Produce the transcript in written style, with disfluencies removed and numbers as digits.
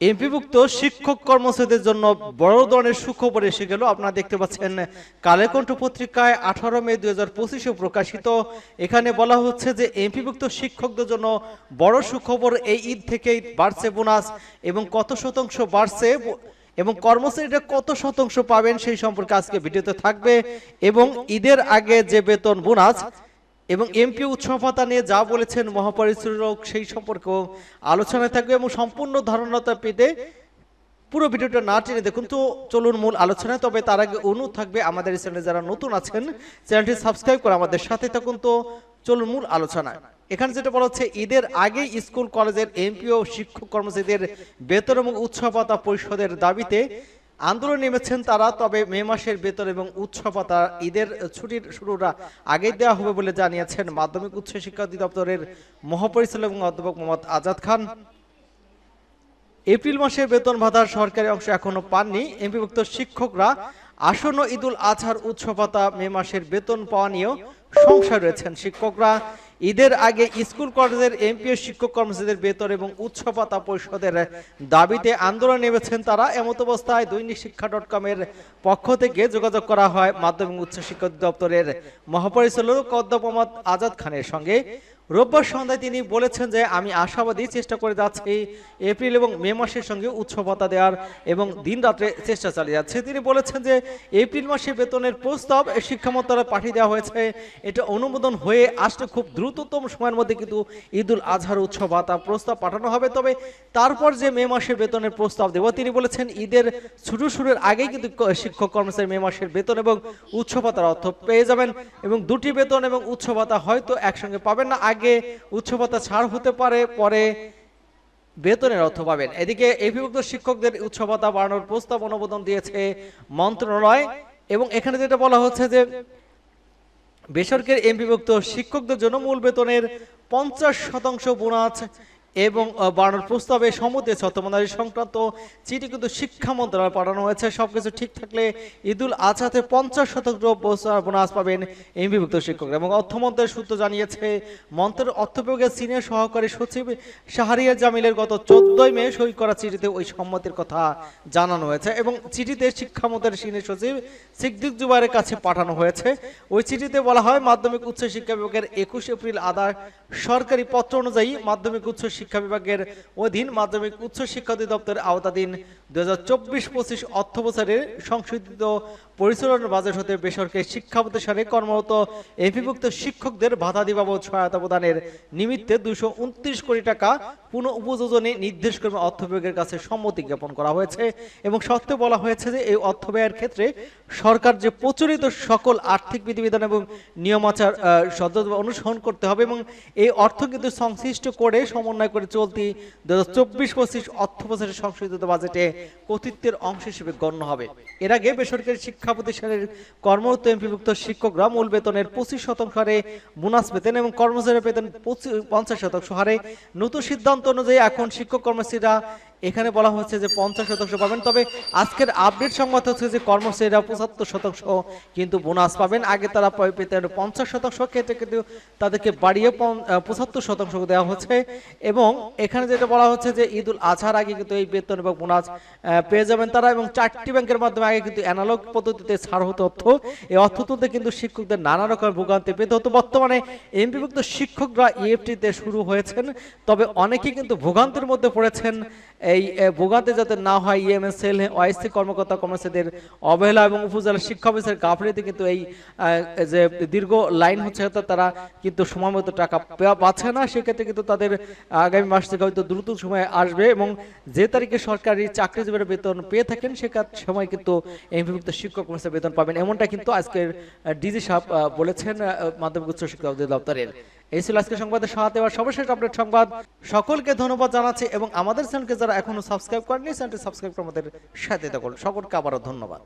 এমপিভুক্ত শিক্ষক কর্মচারীদের জন্য বড় ধরনের সুখবর এসে গেল। আপনারা দেখতে পাচ্ছেন কালেকণ্ঠ পত্রিকায় 18 মে 2025 প্রকাশিত। এখানে বলা হচ্ছে যে এমপিভুক্ত শিক্ষকদের জন্য বড় সুখবর, এই ঈদ থেকেই বাড়ছে বোনাস এবং কত শতাংশ বাড়ছে এবং কর্মচারীরা কত শতাংশ পাবেন সেই সম্পর্কে আজকে ভিডিওতে থাকবে। এবং ঈদের আগে যে বেতন বোনাস এবং এমপি উৎসব ভাতা নিয়ে যা বলেছেন মহাপরিচালক সেই সম্পর্কেও আলোচনায় থাকবে এবং সম্পূর্ণ ধারণাটা পেতে পুরো ভিডিওটা না টেনে দেখুন। তো চলুন মূল আলোচনায়। তবে তার আগে অনুরোধ থাকবে আমাদের এই চ্যানেলে যারা নতুন আছেন চ্যানেলটি সাবস্ক্রাইব করে আমাদের সাথে থাকুন। তো চলুন মূল আলোচনায়। এখানে যেটা বলা হচ্ছে, ঈদের আগে স্কুল কলেজের এমপি ও শিক্ষক কর্মচারীদের বেতন এবং উৎসব ভাতা পরিশোধের দাবিতে আন্দোলন নেমেছেন তারা। তবে মে মাসের বেতন এবং উৎসব ভাতা ঈদের ছুটির শুরুটা আগে দেওয়া হবে বলে জানিয়েছেন মাধ্যমিক উচ্চ শিক্ষা অধিদপ্তরের মহাপরিচালক এবং অধ্যাপক মোহাম্মদ আজাদ খান। এপ্রিল মাসের বেতন ভাতার সরকারি অংশ এখনো পাননি এমপিভুক্ত শিক্ষকরা। আসন্ন ঈদুল আজহার উৎসব ভাতা মে মাসের বেতন পাওয়া নিয়েও সংশয় রয়েছেন শিক্ষকরা। ঈদের আগে স্কুল কলেজের এমপি ও শিক্ষক কর্মচারীদের বেতন এবং উৎসব ভাতা পরিশোধের দাবিতে আন্দোলন নেমেছেন তারা। এমত অবস্থায় দৈনিক শিক্ষা.com এর পক্ষ থেকে যোগাযোগ করা হয় মাধ্যমিক উচ্চ শিক্ষা অধিদপ্তরের মহাপরিচালক অধ্যাপক মোহাম্মদ আজাদ খানের সঙ্গে। রোববার সন্ধ্যায় তিনি বলেছেন যে আমি আশাবাদী, চেষ্টা করে যাচ্ছি এপ্রিল এবং মে মাসের সঙ্গে উৎসব ভাতা দেওয়ার এবং দিন রাত্রে চেষ্টা চালিয়ে যাচ্ছে। তিনি বলেছেন যে এপ্রিল মাসে বেতনের প্রস্তাব শিক্ষা মন্ত্রণালয়ে পাঠিয়ে দেওয়া হয়েছে। এটা অনুমোদন হয়ে আসলে খুব দ্রুততম সময়ের মধ্যে কিন্তু ঈদুল আজহার উৎসব ভাতা প্রস্তাব পাঠানো হবে। তবে তারপর যে মে মাসের বেতনের প্রস্তাব দেব, তিনি বলেছেন ঈদের শুরুর আগেই কিন্তু শিক্ষক কর্মচারী মে মাসের বেতন এবং উৎসব ভাতার অর্থ পেয়ে যাবেন এবং দুটি বেতন এবং উৎসব ভাতা হয়তো একসঙ্গে পাবেন না। আগে উৎসব ভাতা ছাড় হতে পারে, পরে বেতনের অর্থ পাবেন। এদিকে এমপিভুক্ত শিক্ষকদের উৎসব ভাতা বাড়ানোর প্রস্তাব অনুমোদন দিয়েছে মন্ত্রণালয়। এবং এখানে যেটা বলা হচ্ছে যে বেসরকারি এমপিভুক্ত শিক্ষকদের জন্য মূল বেতনের 50% বোনাস এবং বাড়ানোর প্রস্তাবে সম্মতি অর্থমন্ত্রী সংক্রান্ত চিঠি কিন্তু শিক্ষা মন্ত্রণালয়ে পাঠানো হয়েছে। সবকিছু ঠিক থাকলে ঈদুল আজহাতে 50% বোনাস পাবেন এমপিভুক্ত শিক্ষকরা। এবং অর্থমন্ত্রীর সূত্র জানিয়েছে মন্ত্রণালয়ের অর্থ বিভাগের সিনিয়র সহকারী সচিব শাহরিয়ার জামিলের গত 14 মে সই করা চিঠিতে ওই সম্মতির কথা জানানো হয়েছে এবং চিঠিতে শিক্ষামন্ত্রীর সিনিয়র সচিব সিদ্দিক জুবাইরের কাছে পাঠানো হয়েছে। ওই চিঠিতে বলা হয় মাধ্যমিক উচ্চ শিক্ষা বিভাগের 21 এপ্রিল আদায় সরকারি পত্র অনুযায়ী মাধ্যমিক উচ্চ শিক্ষা বিভাগের অধীন মাধ্যমিক উচ্চ শিক্ষা অধিদপ্তরের আওতাধীন 2024-25 অর্থ বছরের সংশোধিত পরিচালনার বাজেট হতে বেসরকারি শিক্ষা প্রতিষ্ঠানে কর্মরত এমপিভুক্ত শিক্ষকদের ভাতা বাবদ সহায়তা প্রদানের নিমিত্তে 229 কোটি টাকা পুনঃ উপযোজনে নির্দেশ করে অর্থ বিভাগের কাছে সম্মতি জ্ঞাপন করা হয়েছে। এবং সত্ত্বে বলা হয়েছে যে এই অর্থ ব্যয়ের ক্ষেত্রে সরকার যে প্রচলিত সকল আর্থিক বিধিবিধান এবং নিয়মাচার সদভাবে অনুসরণ করতে হবে এবং এই অর্থ কিন্তু সংশ্লিষ্ট করে সমন্বয় করে চলতি 2024-25 অর্থ বছরের সংশোধিত বাজেটে কর্তৃত্বের অংশ হিসেবে গণ্য হবে। এর আগে বেসরকারি শিক্ষা প্রতিষ্ঠানের কর্মরত এমপিভুক্ত শিক্ষকরা মূল বেতনের 25% হারে বোনাস পেতেন এবং কর্মচারীর বেতন 50% হারে। নতুন সিদ্ধান্ত অনুযায়ী এখন শিক্ষক কর্মচারীরা এখানে বলা হচ্ছে যে 50% পাবেন। তবে আজকের আপডেট সংবাদ হচ্ছে যে কর্মচারীরা 75% কিন্তু বোনাস পাবেন। আগে তারা পেতেন 50%, ক্ষেত্রে কিন্তু তাদেরকে বাড়িয়ে 75% দেওয়া হচ্ছে। এবং এখানে যেটা বলা হচ্ছে যে ঈদুল আজহার আগে কিন্তু এই বেতন এবং বোনাস পেয়ে যাবেন তারা। এবং 4টি ব্যাংকের মাধ্যমে আগে কিন্তু অ্যানালগ পদ্ধতিতে ছাড় হতো অর্থ, এই অর্থ তুলতে কিন্তু শিক্ষকদের নানা রকমের ভোগান্তি পেতে হতো। বর্তমানে এমপিভুক্ত শিক্ষকরা ইএফটিতে শুরু হয়েছেন, তবে অনেকেই কিন্তু ভোগান্তির মধ্যে পড়েছেন। এই ভোগান্তি যাতে না হয় ইএমএসএল ওয়াইসি কর্মকর্তা কর্মচারীদের অবহেলা এবং উপজেলা শিক্ষা অফিসের গাফিলতি কিন্তু এই যে দীর্ঘ লাইন হচ্ছে তারা কিন্তু সময় মতো টাকা পাচ্ছে না। সেক্ষেত্রে কিন্তু তাদের আগামী মাস থেকে হয়তো দ্রুত সময় আসবে এবং যে তারিখে সরকারি চাকরিজীবীরা বেতন পেয়ে থাকেন সে সময় কিন্তু এমপিভুক্ত শিক্ষক কর্মচারী বেতন পাবেন, এমনটা কিন্তু আজকের ডিজি সাহেব বলেছেন মাধ্যমিক উচ্চ শিক্ষা অধিদপ্তরের। এই ছিল আজকের সংবাদের সাথে আর সর্বশেষ আপডেট সংবাদ। সকলকে ধন্যবাদ জানাচ্ছি এবং আমাদের চ্যানেলকে যারা এখনো সাবস্ক্রাইব করেননি চ্যানেলটি সাবস্ক্রাইব করে আমাদের সাথে থাকুন। সকলকে আবারও ধন্যবাদ।